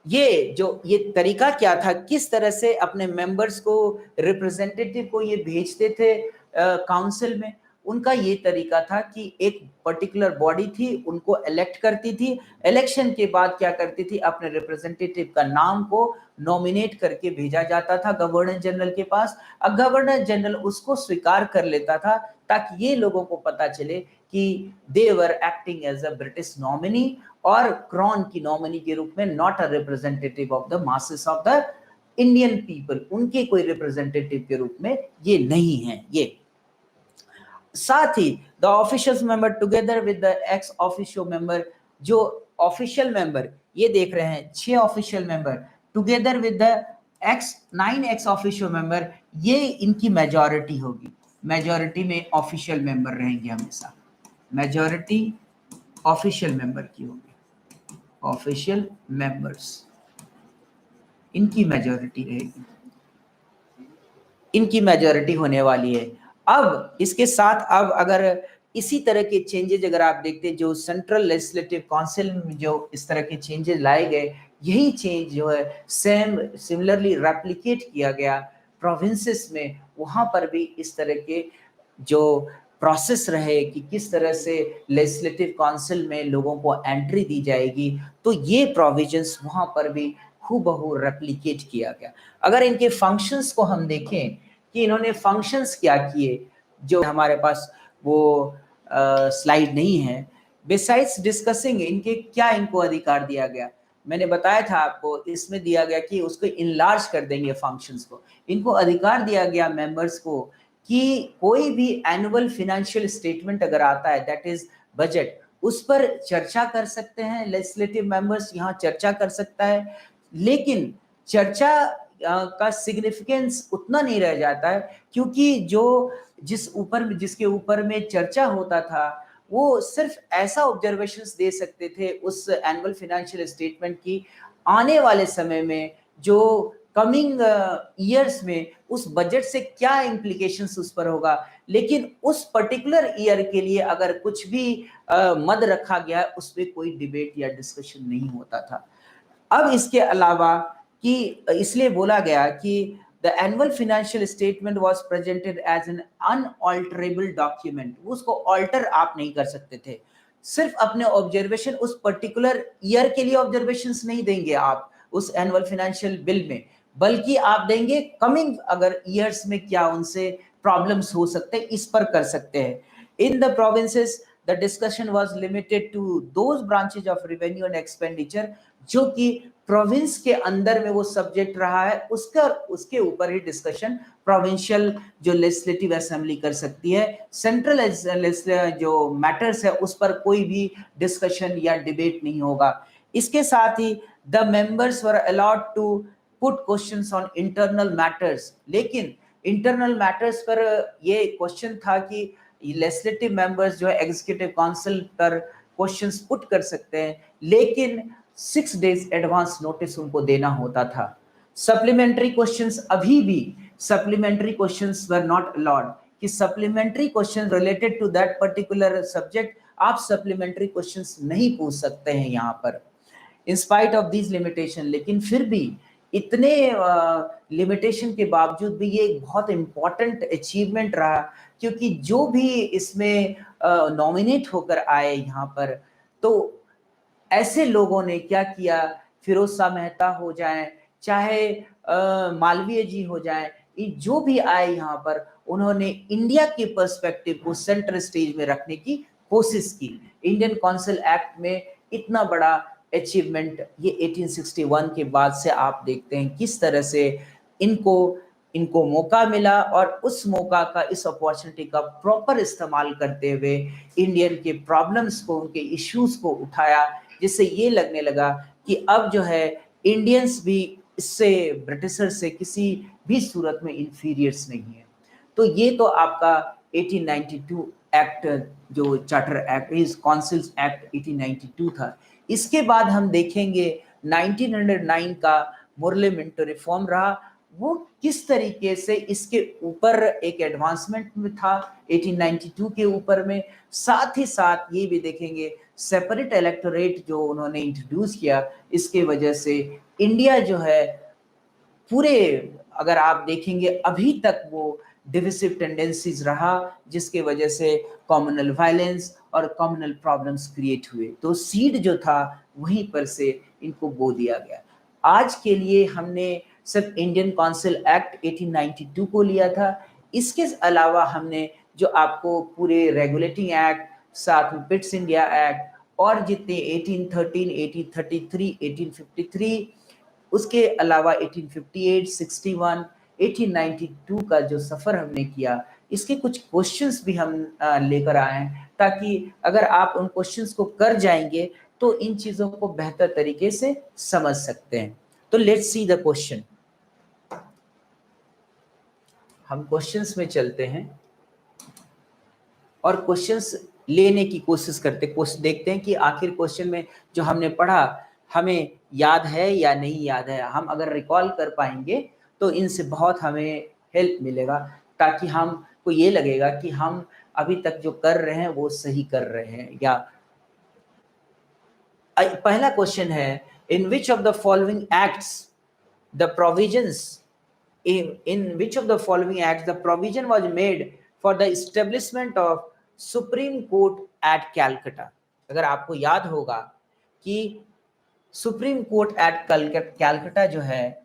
ये तरीका क्या था, किस तरह से अपने मेंबर्स को, रिप्रेजेंटेटिव को ये भेजते थे काउंसिल में? उनका ये तरीका था कि एक पर्टिकुलर बॉडी थी, उनको इलेक्ट करती थी, इलेक्शन के बाद क्या करती थी, अपने रिप्रेजेंटेटिव का नाम को नॉमिनेट करके भेजा जाता था गवर्नर जनरल के पास। अब गवर्नर जनरल उसको स्वीकार कर लेता था ताकि ये लोगों को पता चले कि they were acting as a British nominee और क्राउन की नॉमिनी के रूप में, not a representative of the masses of the Indian people. उनके कोई रिप्रेजेंटेटिव के रूप में ये नहीं है। ये साथ ही the official member together with the ex officio member, जो ऑफिशियल मेंबर ये देख रहे हैं 6 official member together with the ex 9 ex officio member, ये इनकी मेजॉरिटी होगी। मेजॉरिटी में ऑफिशियल मेंबर रहेंगे हमेशा, मेजॉरिटी ऑफिशियल मेंबर की होगी, ऑफिशियल मेंबर्स इनकी मेजॉरिटी रहेगी, इनकी मेजॉरिटी होने वाली है। अब इसके साथ अब अगर इसी तरह के चेंजेस अगर आप देखते हैं जो सेंट्रल लेजिस्लेटिव काउंसिल में जो इस तरह के चेंजेस लाए गए, यही चेंज जो है सिमिलरली रेप्लिकेट किया गया प्रोविंसेस में। वहां पर भी इस तरह के जो प्रोसेस रहे कि किस तरह से लेजिस्लेटिव काउंसिल में लोगों को एंट्री दी जाएगी, तो ये प्रोविजंस वहां पर भी हूबहू रेप्लिकेट किया गया। अगर इनके फंक्शंस को हम देखें कि इन्होंने फंक्शंस क्या किए, जो हमारे पास वो स्लाइड नहीं है, बिसाइड्स डिस्कसिंग इनके क्या इनको अधिकार दिया गया। मैंने बताया था आपको, इसमें दिया गया कि उसको इनलार्ज कर देंगे फंक्शंस को। इनको अधिकार दिया गया मेंबर्स को कि कोई भी एनुअल फाइनेंशियल स्टेटमेंट अगर आता है, दैट इज बजट, उस पर चर्चा कर सकते हैं। लेजिस्लेटिव मेंबर्स यहाँ चर्चा कर सकता है, लेकिन चर्चा का सिग्निफिकेंस उतना नहीं रह जाता है, क्योंकि जिसके ऊपर में चर्चा होता था वो सिर्फ ऐसा ऑब्जर्वेशंस दे सकते थे उस एनुअल फाइनेंशियल स्टेटमेंट की, आने वाले समय में जो कमिंग ईयर्स में उस बजट से क्या इम्प्लीकेशंस उस पर होगा। लेकिन उस पर्टिकुलर ईयर के लिए अगर कुछ भी मद रखा गया, उस पर कोई डिबेट या डिस्कशन नहीं होता था। अब इसके अलावा कि इसलिए बोला गया कि the annual financial statement was presented as an unalterable document, उसको ऑल्टर आप नहीं कर सकते थे। सिर्फ अपने ऑब्जर्वेशन उस पर्टिकुलर ईयर के लिए ऑब्जर्वेशंस नहीं देंगे आप उस एनुअल फाइनेंशियल बिल में, बल्कि आप देंगे कमिंग अगर ईयर्स में क्या उनसे प्रॉब्लम्स हो सकते हैं, इस पर कर सकते हैं। In the provinces, the discussion was limited to those branches of revenue and expenditure जो कि प्रोविंस के अंदर में वो सब्जेक्ट रहा है, उसके ऊपर ही डिस्कशन प्रोविंशियल जो लेजिस्लेटिव असेंबली कर सकती है। सेंट्रल जो मैटर्स है उस पर कोई भी डिस्कशन या डिबेट नहीं होगा। इसके साथ ही the members were allowed to put questions on internal matters, लेकिन इंटरनल मैटर्स पर ये क्वेश्चन था कि लेजिस्लेटिव मेंबर्स जो है एग्जीक्यूटिव काउंसिल पर क्वेश्चंस पुट कर सकते हैं, लेकिन 6 डेज एडवांस नोटिस उनको देना होता था। सप्लीमेंट्री क्वेश्चंस, अभी भी supplementary questions were not allowed कि supplementary question related to that particular subject आप सप्लीमेंट्री क्वेश्चंस नहीं पूछ सकते हैं यहाँ पर। In spite of these limitation, लेकिन फिर भी इतने लिमिटेशन के बावजूद भी ये एक बहुत इंपॉर्टेंट अचीवमेंट रहा, क्योंकि जो भी इसमें नॉमिनेट होकर आए यहाँ पर, तो ऐसे लोगों ने क्या किया, फिरोज शाह मेहता हो जाए, चाहे मालवीय जी हो जाए, जो भी आए यहाँ पर, उन्होंने इंडिया के पर्सपेक्टिव को सेंटर स्टेज में रखने की कोशिश की। इंडियन काउंसिल एक्ट में इतना बड़ा अचीवमेंट ये 1861 के बाद से आप देखते हैं किस तरह से इनको मौका मिला, और उस मौका का, इस अपॉर्चुनिटी का प्रॉपर इस्तेमाल करते हुए इंडियन के प्रॉब्लम्स को, उनके इश्यूज को उठाया, जिससे ये लगने लगा कि अब जो है इंडियंस भी इससे, ब्रिटिशर से किसी भी सूरत में इंफीरियर्स नहीं है। तो ये तो आपका 1892 एक्ट, जो चार्टर एक्ट, इस काउंसिल्स एक्ट 1892 था। इसके बाद हम देखेंगे 1909 का मुरले मिंटो रिफॉर्म रहा, वो किस तरीके से इसके ऊपर एक एडवांसमेंट में था 1892 के ऊपर में। साथ ही साथ ये भी देखेंगे सेपरेट इलेक्टोरेट जो उन्होंने इंट्रोड्यूस किया, इसके वजह से इंडिया जो है पूरे, अगर आप देखेंगे अभी तक वो डिविसिव टेंडेंसीज रहा, जिसके वजह से कॉम्युनल वायलेंस और कॉम्युनल प्रॉब्लम्स क्रिएट हुए। तो सीड जो था वहीं पर से इनको बो दिया गया। आज के लिए हमने सिर्फ इंडियन काउंसिल एक्ट 1892 को लिया था। इसके अलावा हमने जो आपको पूरे रेगुलेटिंग एक्ट, साथ में पिट्स इंडिया एक्ट, और जितने 1813, 1833, 1853, उसके अलावा 1858, 61, 1892 का जो सफर हमने किया, इसके कुछ क्वेश्चंस भी हम लेकर आए हैं, ताकि अगर आप उन क्वेश्चंस को कर जाएंगे तो इन चीजों को बेहतर तरीके से समझ सकते हैं। तो लेट्स सी द क्वेश्चन। हम क्वेश्चंस में चलते हैं और क्वेश्चंस लेने की कोशिश करते, देखते हैं कि आखिर क्वेश्चन में जो हमने पढ़ा हमें याद है या नहीं याद है। हम अगर रिकॉल कर पाएंगे तो इनसे बहुत हमें हेल्प मिलेगा, ताकि हमको ये लगेगा कि हम अभी तक जो कर रहे हैं वो सही कर रहे हैं। या पहला क्वेश्चन है, in which of the following acts the provisions, in which of the following acts the provision was made for the establishment of Supreme Court at Calcutta। अगर आपको याद होगा कि सुप्रीम कोर्ट एट कैलकटा जो है,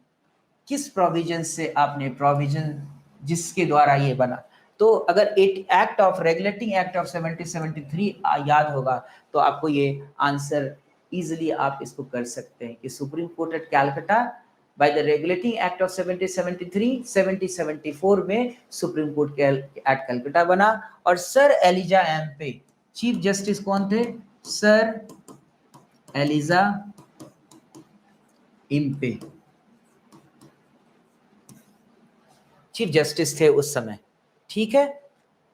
किस provision से आपने, प्रोविजन जिसके द्वारा ये बना, तो अगर act of regulating act of 1773 याद होगा तो आपको ये आंसर इजिली आप इसको कर सकते हैं कि supreme court at Calcutta by the regulating act of 1773, 1774 में सुप्रीम कोर्ट एट कैलकटा बना। और sir Elijah Impey chief justice कौन थे? Sir Elijah Impey chief justice थे उस समय। ठीक है,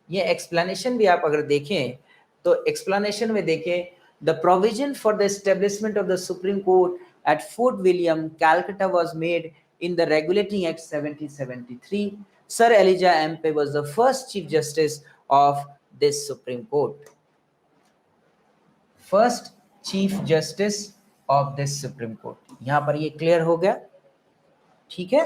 ये एक्सप्लेनेशन भी आप अगर देखें तो एक्सप्लेनेशन में देखें, the provision for the establishment of the supreme court at Fort William, Calcutta was made in the Regulating Act 1773. Sir Elijah Ampe was the first Chief Justice of this Supreme Court. First Chief Justice of this Supreme Court. यहाँ पर ये clear हो गया। ठीक है,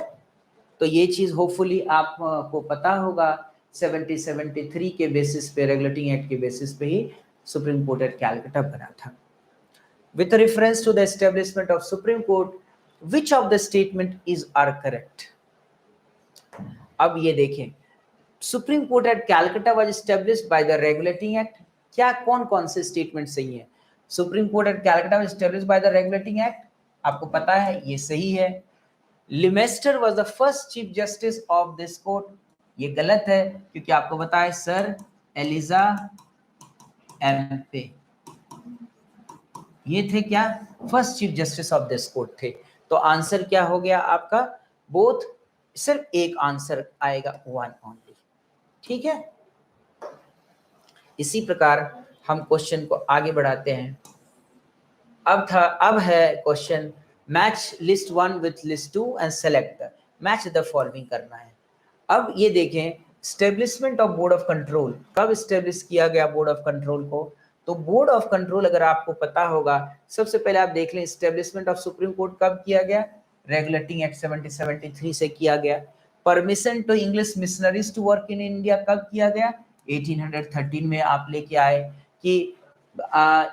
तो ये चीज होपफुली आपको पता होगा। 1773 के बेसिस पे, रेगुलेटिंग एक्ट के बेसिस पे ही सुप्रीम कोर्ट एट कैलकटा बना था। With reference to the establishment of Supreme Court, which of the statement is are correct? अब ये देखें, supreme court eight Calcutta was established by the regulating act. क्या कौन से स्टेटमेंट सही है? Supreme court eight Calcutta was established by the regulating act, आपको पता है ये सही है। लिमेस्टर was the first chief justice of this court, ये गलत है क्योंकि आपको पता है सर एलिजा एम्पे ये थे क्या, first chief justice of this court थे। तो आंसर क्या हो गया आपका, बोथ, सिर्फ एक आंसर आएगा, वन ओनली। ठीक है, इसी प्रकार हम क्वेश्चन को आगे बढ़ाते हैं। अब है question, match list 1 with list 2 and select the match the following करना है। अब ये देखें, establishment of board of control, कब स्टेब्लिश किया गया बोर्ड ऑफ कंट्रोल को? तो बोर्ड ऑफ कंट्रोल अगर आपको पता होगा, सबसे पहले आप देख लें स्टेब्लिशमेंट ऑफ सुप्रीम कोर्ट कब किया गया, रेगुलेटिंग एक्ट 1773 से किया गया। Permission to English missionaries to work in India कब किया गया, 1813 में आप लेके आए कि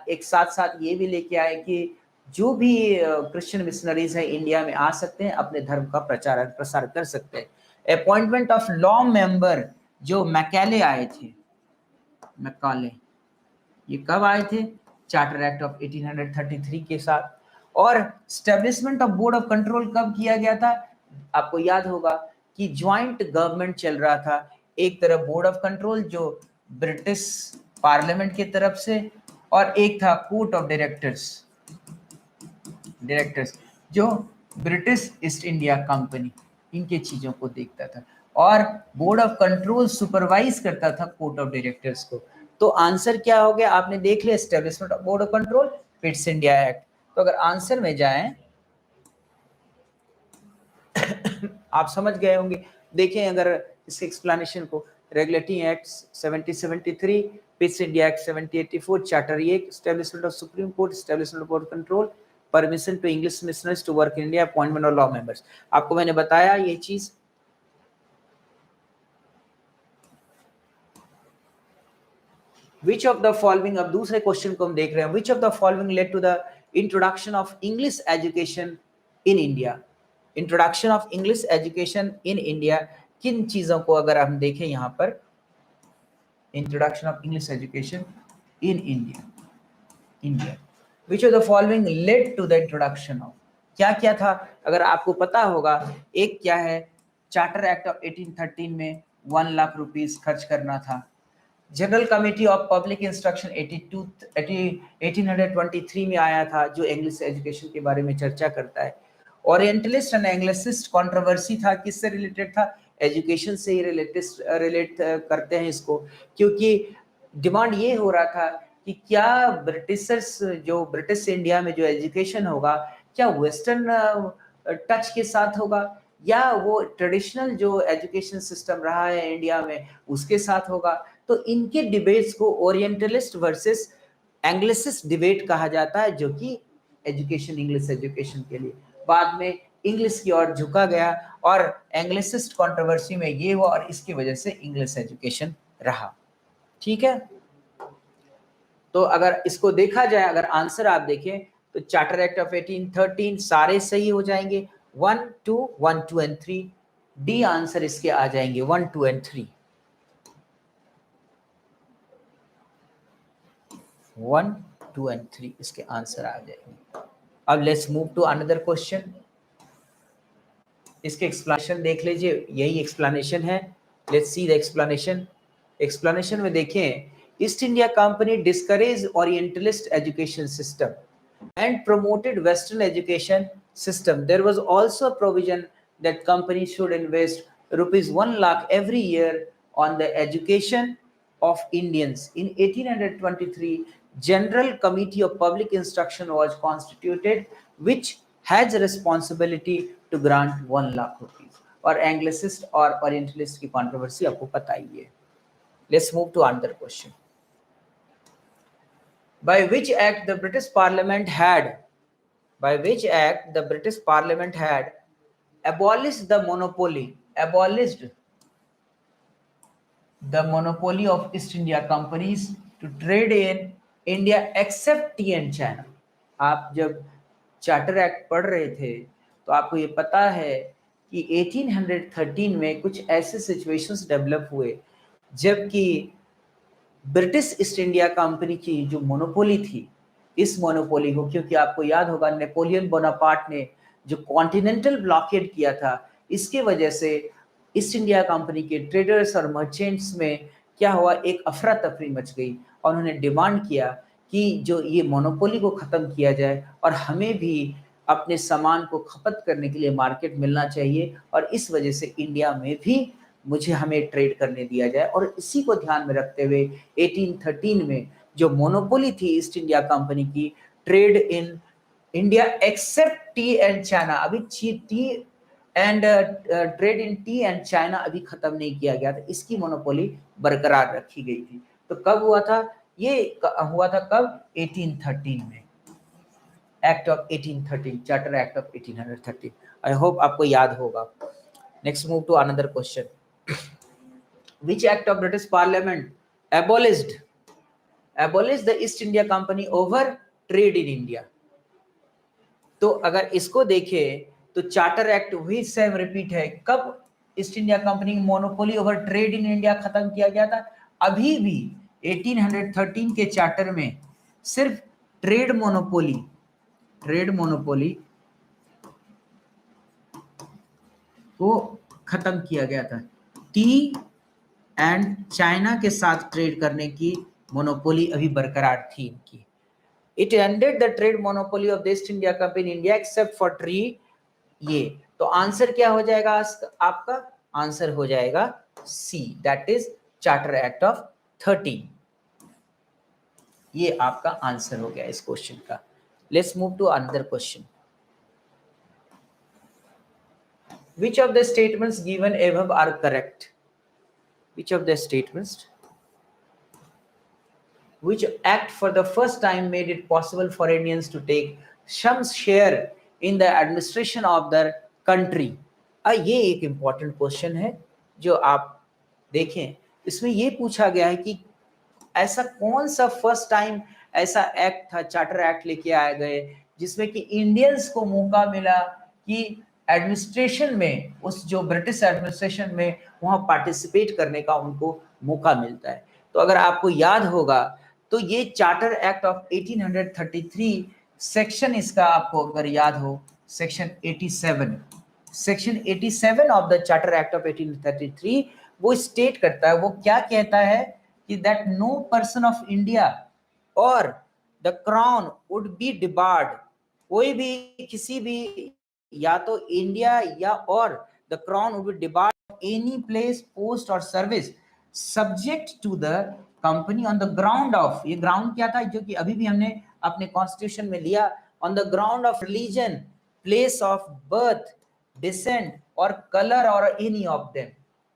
एक साथ साथ ये भी लेके आए कि जो भी क्रिश्चियन मिशनरीज है इंडिया में आ सकते हैं, अपने धर्म का प्रचार प्रसार कर सकते हैं। अपॉइंटमेंट ऑफ लॉ मेंबर, जो मैकाले आए थे, मैकाले ये कब आए थे, चार्टर एक्ट ऑफ 1833 के साथ। और establishment of board of control कब किया गया था, आपको याद होगा कि ज्वाइंट गवर्नमेंट चल रहा था, एक तरफ बोर्ड ऑफ कंट्रोल जो ब्रिटिश पार्लियामेंट की तरफ से, और एक था कोर्ट ऑफ डायरेक्टर्स जो ब्रिटिश ईस्ट इंडिया कंपनी, इनके चीजों को देखता था, और बोर्ड ऑफ कंट्रोल सुपरवाइज करता था कोर्ट ऑफ डायरेक्टर्स को। तो आंसर क्या हो गया, आपने देख लिया, establishment of board of control, पिट्स India act. तो अगर आंसर में जाएं आप समझ गए होंगे। देखें अगर इसके एक्सप्लेनेशन को, regulating act 1773, Pitt's India act 1784, charter act, establishment of supreme court, establishment of board control, permission to English missionaries to work in India, appointment of law members. आपको मैंने बताया ये चीज। Which of the following, अब दूसरे question को हम देख रहे हैं, which of the following led to the introduction of English education in India? Introduction of English education in India, किन चीजों को अगर हम देखें यहाँ पर, introduction of English education in India, which of the following led to the introduction of, क्या क्या था अगर आपको पता होगा। एक क्या है, चार्टर एक्ट ऑफ 1813 में 1 लाख रुपीस खर्च करना था। General committee of public instruction 1823 में आया था, जो इंग्लिश एजुकेशन के बारे में चर्चा करता है। ओरिएंटलिस्ट एंड एंग्लिसिस्ट कंट्रोवर्सी था, किससे रिलेटेड था, एजुकेशन से ही रिलेट करते हैं इसको, क्योंकि डिमांड ये हो रहा था कि क्या ब्रिटिशर्स, जो ब्रिटिश इंडिया में जो एजुकेशन होगा, क्या वेस्टर्न टच के साथ होगा, या वो ट्रेडिशनल जो एजुकेशन सिस्टम रहा है इंडिया में उसके साथ होगा। तो इनके डिबेट्स को ओरिएंटलिस्ट वर्सेस एंग्लिसिस्ट डिबेट कहा जाता है, जो कि एजुकेशन, इंग्लिश एजुकेशन के लिए बाद में इंग्लिश की ओर झुका गया, और एंग्लिसिस्ट कंट्रोवर्सी में ये हुआ, और इसकी वजह से इंग्लिश एजुकेशन रहा। ठीक है, तो अगर इसको देखा जाए, अगर आंसर आप देखें तो चार्टर एक्ट ऑफ 1813 सारे सही हो जाएंगे, 1, 2 एंड 3, डी आंसर इसके आ जाएंगे 1, 2 एंड 3, 1, 2 एंड 3 इसके आंसर आ जाएंगे। अब let's move to another question, इसके एक्सप्लेनेशन देख लीजिए, यही एक्सप्लेनेशन है। Let's see the explanation. Explanation में देखें, East India company discourage orientalist education system and promoted Western education system. There was also a provision that companies should invest rupees 1 lakh every year on the education of Indians. In 1823, General Committee of Public Instruction was constituted, which has a responsibility to grant 1 lakh rupees. और Anglicist और orientalist की controversy आपको पता ही है। Let's move to another question. By which act the British Parliament had abolished the monopoly of East India companies to trade in India except tea and China? आप जब charter act पढ़ रहे थे तो आपको ये पता है कि 1813 में कुछ ऐसे सिचुएशंस डेवलप हुए जबकि ब्रिटिश ईस्ट इंडिया कंपनी की जो मोनोपोली थी, इस मोनोपोली को, क्योंकि आपको याद होगा नेपोलियन बोनापार्ट ने जो कॉन्टिनेंटल ब्लॉकेड किया था, इसके वजह से ईस्ट इंडिया कंपनी के ट्रेडर्स और मर्चेंट्स में क्या हुआ, एक अफरा तफरी मच गई और उन्होंने डिमांड किया कि जो ये मोनोपोली को ख़त्म किया जाए और हमें भी अपने सामान को खपत करने के लिए मार्केट मिलना चाहिए और इस वजह से इंडिया में भी हमें ट्रेड करने दिया जाए। और इसी को ध्यान में रखते हुए 1813 में जो मोनोपोली थी ईस्ट इंडिया कंपनी की, trade in India except tea and China, अभी tea and trade in tea and China अभी खत्म नहीं किया गया था, इसकी मोनोपोली बरकरार रखी गई थी। तो कब हुआ था ये? हुआ था कब? 1813 में, act of 1813, charter act of 1813। I hope आपको याद होगा। Next move to another question. Which act of British Parliament abolished the East India Company over trade in India? तो अगर इसको देखें तो चार्टर एक्ट वही सेम रिपीट है। कब ईस्ट इंडिया कंपनी की monopoly over trade in India खत्म किया गया था? अभी भी 1813 के चार्टर में सिर्फ ट्रेड मोनोपोली को खत्म किया गया था। टी एंड चाइना के साथ ट्रेड करने की मोनोपोली अभी बरकरार थी इनकी। It ended the trade monopoly of the East India Company in India except for tree। ये तो आंसर क्या हो जाएगा आपका? आंसर हो जाएगा C, that is Charter act of 13। ये आपका आंसर हो गया इस क्वेश्चन का। Let's move to another question. Which of the statements given above are correct? Which of the statements? Which act for the first time made it possible for Indians to take some share in the administration of their country? ये एक important question है जो आप देखें, इसमें ये पूछा गया है कि ऐसा कौन सा फर्स्ट टाइम ऐसा एक्ट था, चार्टर एक्ट लेके आए गए जिसमें कि इंडियंस को मौका मिला कि एडमिनिस्ट्रेशन में, उस जो ब्रिटिश एडमिनिस्ट्रेशन में वहां पार्टिसिपेट करने का उनको मौका मिलता है। तो अगर आपको याद होगा तो ये चार्टर एक्ट ऑफ 1833 सेक्शन, इसका आपको अगर याद हो, section 87 of the charter act of 1833 वो स्टेट करता है, वो क्या कहता है कि that no person of India or the crown would be debarred, कोई भी किसी भी या तो इंडिया या or the crown would be debarred any place, post or service subject to the company on the ground of, ये ground क्या था जो कि अभी भी हमने अपने कॉन्स्टिट्यूशन में लिया, on the ground of religion, place of birth, descent और कलर और एनी ऑफ देम।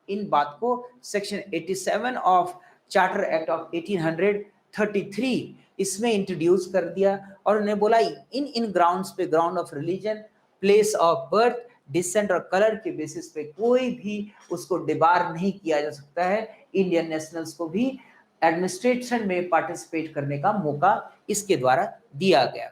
इन बात को section 87 of charter act of 1833 इसमें इंट्रोड्यूस कर दिया और उन्हें बोला इन ग्राउंड्स पे, ground of religion, place of birth, descent और कलर के बेसिस पे कोई भी उसको डिबार नहीं किया जा सकता है। इंडियन नेशनल्स को भी एडमिनिस्ट्रेशन में पार्टिसिपेट करने का मौका इसके द्वारा दिया गया।